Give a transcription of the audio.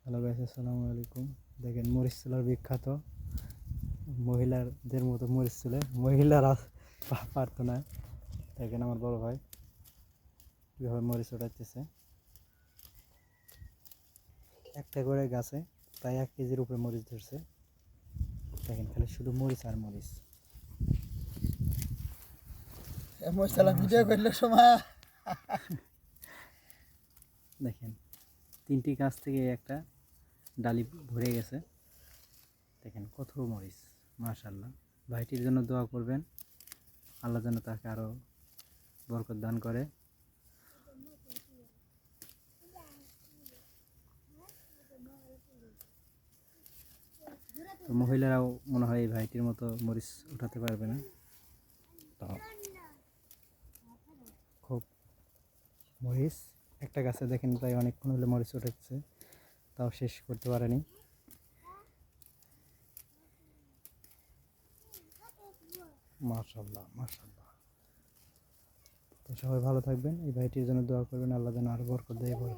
Hello guys, আসসালামু আলাইকুম। দেখেন মরিচ চুলার বিখ্যাত মহিলাদের মতো মরিচ চুলে মহিলারা পারতো না। দেখেন আমার বড় ভাই কীভাবে মরিচ ওঠাইতেছে। একটা করে গাছে প্রায় 1 কেজির উপরে মরিচ ধরছে। দেখেন খালি শুধু মরিচ আর মরিচ। ভিডিও করলে সময় দেখেন 3টি গাছ থেকে একটা ডালি ভরে গেছে। দেখেন কত মরিচ, মাশাআল্লাহ। ভাইটির জন্য দোয়া করবেন, আল্লাহ যেন তাকে আরও বরকত দান করে। তো মহিলারাও মনে হয় এই ভাইটির মতো মরিচ উঠাতে পারবে না। তো খুব মরিচ একটা গাছে দেখেন প্রায় অনেকক্ষণ হলে মরিচ উঠেছে, তাও শেষ করতে পারেনি। মাশাআল্লাহ মাশাআল্লাহ। তো সবাই ভালো থাকবেন, এই ভাইটির জন্য দোয়া করবেন, আল্লাহ যেন আরো বরকত দেয় বড়।